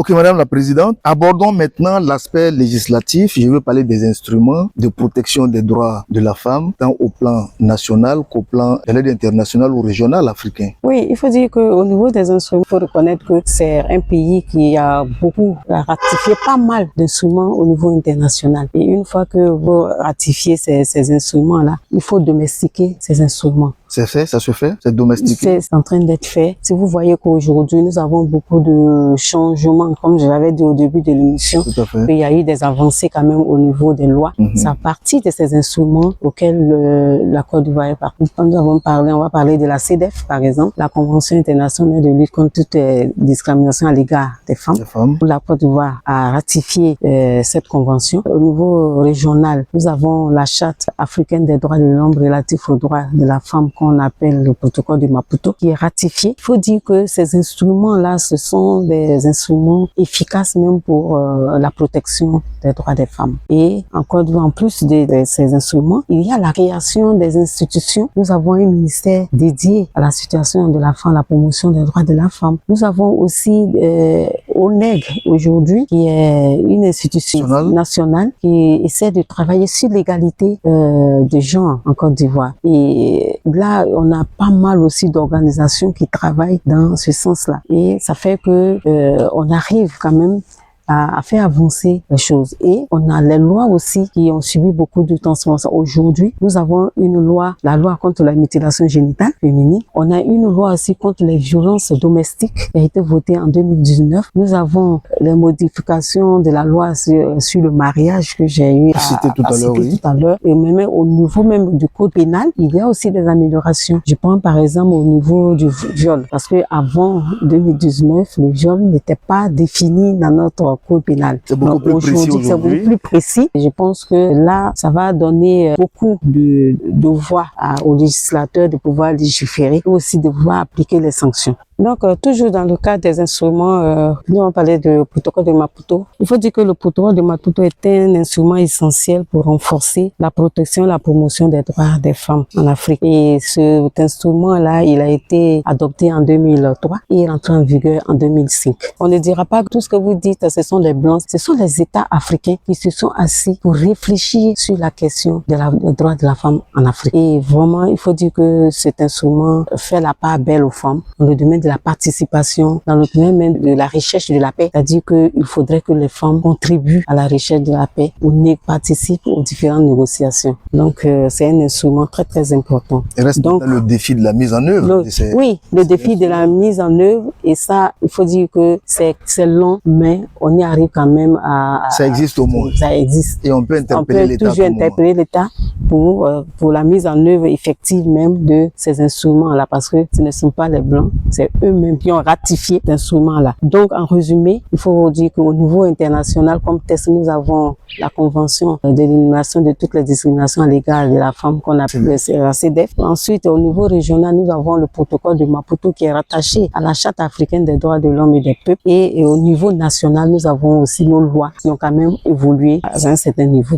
Ok, Madame la Présidente, abordons maintenant l'aspect législatif. Je veux parler des instruments de protection des droits de la femme, tant au plan national qu'au plan international ou régional africain. Oui, il faut dire qu'au niveau des instruments, il faut reconnaître que c'est un pays qui a ratifié pas mal d'instruments au niveau international. Et une fois que vous ratifiez ces instruments-là, il faut domestiquer ces instruments. C'est fait, ça se fait, c'est domestiqué. C'est en train d'être fait. Si vous voyez qu'aujourd'hui, nous avons beaucoup de changements, comme je l'avais dit au début de l'émission, il y a eu des avancées quand même au niveau des lois. C'est à partir de ces instruments auxquels la Côte d'Ivoire est partie. Comme nous avons parlé, on va parler de la CEDEF, par exemple, la Convention internationale de lutte contre toute discrimination à l'égard des femmes. La Côte d'Ivoire a ratifié cette convention. Au niveau régional, nous avons la Charte africaine des droits de l'homme relatifs aux droits de la femme, qu'on appelle le protocole de Maputo, qui est ratifié. Il faut dire que ces instruments-là, ce sont des instruments efficaces même pour la protection des droits des femmes. Et encore en plus de ces instruments, il y a la création des institutions. Nous avons un ministère dédié à la situation de la femme, à la promotion des droits de la femme. Nous avons aussi ONEG aujourd'hui, qui est une institution nationale qui essaie de travailler sur l'égalité des genres en Côte d'Ivoire. Et là, on a pas mal aussi d'organisations qui travaillent dans ce sens-là. Et ça fait que on arrive quand même à faire avancer les choses. Et on a les lois aussi qui ont subi beaucoup de transformations. Aujourd'hui, nous avons une loi, la loi contre la mutilation génitale féminine. On a une loi aussi contre les violences domestiques qui a été votée en 2019. Nous avons les modifications de la loi sur le mariage que j'ai eu à citer tout à l'heure. Et même au niveau même du code pénal, il y a aussi des améliorations. Je prends par exemple au niveau du viol. Parce que avant 2019, le viol n'était pas défini dans notre code pénal. C'est beaucoup plus précis aujourd'hui. C'est beaucoup plus précis. Je pense que là, ça va donner beaucoup de voix aux législateurs de pouvoir légiférer et aussi de pouvoir appliquer les sanctions. Donc, toujours dans le cadre des instruments, nous on parlait du protocole de Maputo. Il faut dire que le protocole de Maputo est un instrument essentiel pour renforcer la protection et la promotion des droits des femmes en Afrique. Et cet instrument-là, il a été adopté en 2003 et est entré en vigueur en 2005. On ne dira pas que tout ce que vous dites, ce sont les Blancs, ce sont les États africains qui se sont assis pour réfléchir sur la question des droits de la femme en Afrique. Et vraiment, il faut dire que cet instrument fait la part belle aux femmes dans le domaine de la participation, dans le domaine même de la recherche de la paix. C'est-à-dire qu'il faudrait que les femmes contribuent à la recherche de la paix ou participent aux différentes négociations. Donc, c'est un instrument très, très important. Il reste donc le défi de la mise en œuvre. Oui, le défi de la mise en œuvre. Et ça, il faut dire que c'est long, mais on y arrive quand même à... Ça existe au moins. Ça existe. Et on peut interpeller l'État. On peut toujours interpeller l'État pour la mise en œuvre effective même de ces instruments-là, parce que ce ne sont pas les Blancs, c'est eux-mêmes qui ont ratifié cet instrument-là. Donc, en résumé, il faut dire qu'au niveau international, comme test, nous avons la Convention d'élimination de toutes les discriminations à l'égard de la femme qu'on appelle la CEDEF. Ensuite, au niveau régional, nous avons le protocole de Maputo qui est rattaché à la Charte africaine des droits de l'homme et des peuples. Et au niveau national, nous avons aussi nos lois qui ont quand même évolué à un certain niveau.